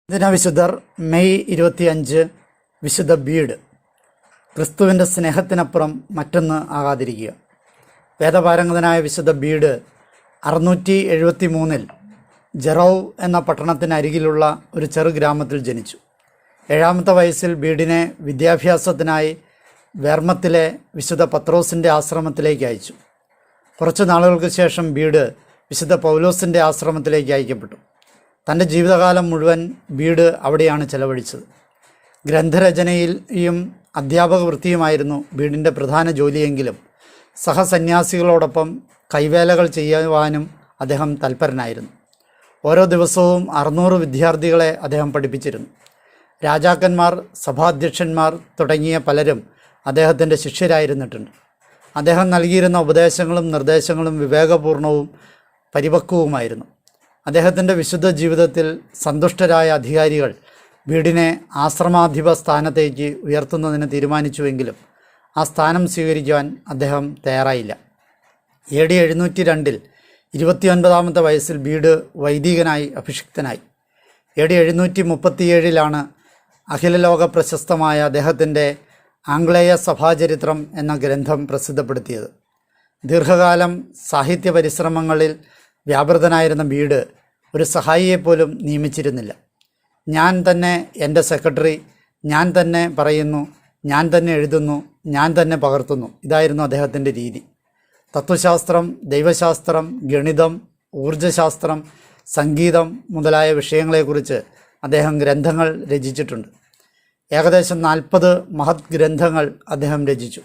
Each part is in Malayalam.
ദിനവിശുദ്ധർ മെയ് 25 വിശുദ്ധ ബീഡ്. ക്രിസ്തുവിൻ്റെ സ്നേഹത്തിനപ്പുറം മറ്റൊന്ന് ആകാതിരിക്കുക. വേദപാരംഗതനായ വിശുദ്ധ ബീഡ് 673 ജെറോവ് എന്ന പട്ടണത്തിനരികിലുള്ള ഒരു ചെറു ഗ്രാമത്തിൽ ജനിച്ചു. 7ാമത്തെ വയസ്സിൽ ബീഡിനെ വിദ്യാഭ്യാസത്തിനായി വെർമത്തിലെ വിശുദ്ധ പത്രോസിൻ്റെ ആശ്രമത്തിലേക്ക് അയച്ചു. കുറച്ച് നാളുകൾക്ക് ശേഷം ബീഡ് വിശുദ്ധ പൗലോസിൻ്റെ ആശ്രമത്തിലേക്ക് അയക്കപ്പെട്ടു. തൻ്റെ ജീവിതകാലം മുഴുവൻ ബീഡ് അവിടെയാണ് ചെലവഴിച്ചത്. ഗ്രന്ഥരചനയിലും അധ്യാപക വൃത്തിയുമായിരുന്നു ബീഡിൻ്റെ പ്രധാന ജോലിയെങ്കിലും സഹസന്യാസികളോടൊപ്പം കൈവേലകൾ ചെയ്യുവാനും അദ്ദേഹം തൽപരനായിരുന്നു. ഓരോ ദിവസവും 600 വിദ്യാർത്ഥികളെ അദ്ദേഹം പഠിപ്പിച്ചിരുന്നു. രാജാക്കന്മാർ, സഭാധ്യക്ഷന്മാർ തുടങ്ങിയ പലരും അദ്ദേഹത്തിൻ്റെ ശിഷ്യരായിരുന്നിട്ടുണ്ട്. അദ്ദേഹം നൽകിയിരുന്ന ഉപദേശങ്ങളും നിർദ്ദേശങ്ങളും വിവേകപൂർണവും പരിപക്വവുമായിരുന്നു. അദ്ദേഹത്തിൻ്റെ വിശുദ്ധ ജീവിതത്തിൽ സന്തുഷ്ടരായ അധികാരികൾ ബീഡിനെ ആശ്രമാധിപ സ്ഥാനത്തേക്ക് ഉയർത്തുന്നതിന് തീരുമാനിച്ചുവെങ്കിലും ആ സ്ഥാനം സ്വീകരിക്കുവാൻ അദ്ദേഹം തയ്യാറായില്ല. AD 702 29ാമത്തെ വയസ്സിൽ ബീഡ് വൈദികനായി അഭിഷിക്തനായി. AD 737 അഖിലലോക പ്രശസ്തമായ അദ്ദേഹത്തിൻ്റെ ആംഗ്ലേയ സഭാചരിത്രം എന്ന ഗ്രന്ഥം പ്രസിദ്ധപ്പെടുത്തിയത്. ദീർഘകാലം സാഹിത്യ പരിശ്രമങ്ങളിൽ വ്യാപൃതനായിരുന്ന ബീഡ് ഒരു സഹായിയെപ്പോലും നിയമിച്ചിരുന്നില്ല. ഞാൻ തന്നെ എൻ്റെ സെക്രട്ടറി, ഞാൻ തന്നെ പറയുന്നു, ഞാൻ തന്നെ എഴുതുന്നു, ഞാൻ തന്നെ പകർത്തുന്നു. ഇതായിരുന്നു അദ്ദേഹത്തിൻ്റെ രീതി. തത്വശാസ്ത്രം, ദൈവശാസ്ത്രം, ഗണിതം, ഊർജ്ജശാസ്ത്രം, സംഗീതം മുതലായ വിഷയങ്ങളെക്കുറിച്ച് അദ്ദേഹം ഗ്രന്ഥങ്ങൾ രചിച്ചിട്ടുണ്ട്. ഏകദേശം 40 മഹത് ഗ്രന്ഥങ്ങൾ അദ്ദേഹം രചിച്ചു.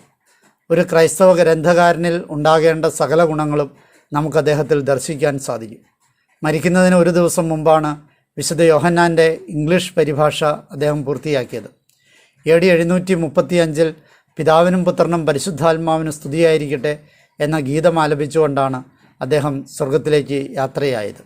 ഒരു ക്രൈസ്തവ ഗ്രന്ഥകാരനിൽ ഉണ്ടാകേണ്ട സകല ഗുണങ്ങളും നമുക്ക് അദ്ദേഹത്തിൽ ദർശിക്കാൻ സാധിക്കും. മരിക്കുന്നതിന് ഒരു ദിവസം മുമ്പാണ് വിശുദ്ധ യോഹന്നാൻ്റെ ഇംഗ്ലീഷ് പരിഭാഷ അദ്ദേഹം പൂർത്തിയാക്കിയത്. AD 735 പിതാവിനും പുത്രനും പരിശുദ്ധാത്മാവിനും സ്തുതിയായിരിക്കട്ടെ എന്ന ഗീതം ആലപിച്ചുകൊണ്ടാണ് അദ്ദേഹം സ്വർഗത്തിലേക്ക് യാത്രയായത്.